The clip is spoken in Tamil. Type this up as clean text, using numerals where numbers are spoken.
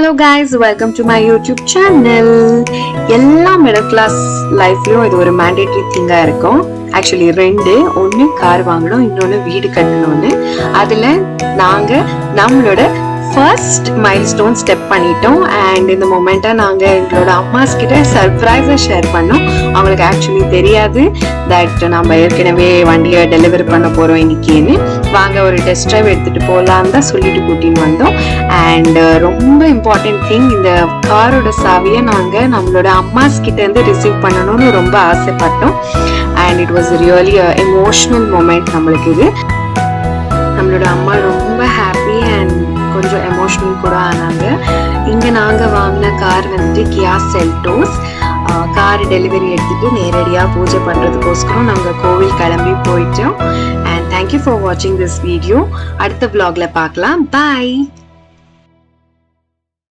Hello guys, welcome to my YouTube channel. எல்லா மிடில் கிளாஸ் லைஃப்லயும் இது ஒரு மேண்டேட்டரி திங்கா இருக்கும். ஆக்சுவலி ஒன்னு கார் வாங்கணும், இன்னொன்னு வீடு கட்டணும்னு. அதுல நாங்க நம்மளோட ஃபர்ஸ்ட் மைல்ஸ்டோன் ஸ்டெப் பண்ணிட்டோம். அண்ட் இந்த மொமெண்ட்டை நாங்கள் எங்களோட அம்மாஸ் கிட்ட சர்ப்ரைஸாக ஷேர் பண்ணோம். அவங்களுக்கு ஆக்சுவலி தெரியாது தட் நம்ம ஏற்கனவே வண்டியை டெலிவரி பண்ண போகிறோம் இன்னைக்குன்னு. வாங்க ஒரு டெஸ்ட் ட்ரைவ் எடுத்துகிட்டு போகலான்னு தான் சொல்லிட்டு கூட்டின்னு வந்தோம். அண்ட் ரொம்ப இம்பார்ட்டன்ட் திங், இந்த காரோட சாவியை நாங்கள் நம்மளோட அம்மாஸ் கிட்ட இருந்து ரிசீவ் பண்ணணும்னு ரொம்ப ஆசைப்பட்டோம். And it was really emotional moment நம்மளுக்கு இது. நம்மளோட அம்மா ரொம்ப ஹாப்பி அண்ட் கொஞ்சம் எமோஷனல் கூட ஆனாங்க. இங்கே நாங்கள் வாங்கின கார் வந்துட்டு கியா செல்டோஸ். கார் டெலிவரி எடுத்துட்டு நேரடியாக பூஜை பண்ணுறதுக்கோஸ்கரம் நாங்கள் கோவில் கிளம்பி போயிட்டோம். அண்ட் தேங்க்யூ ஃபார் வாட்சிங் திஸ் வீடியோ. அடுத்த vlogல பார்க்கலாம். பாய்.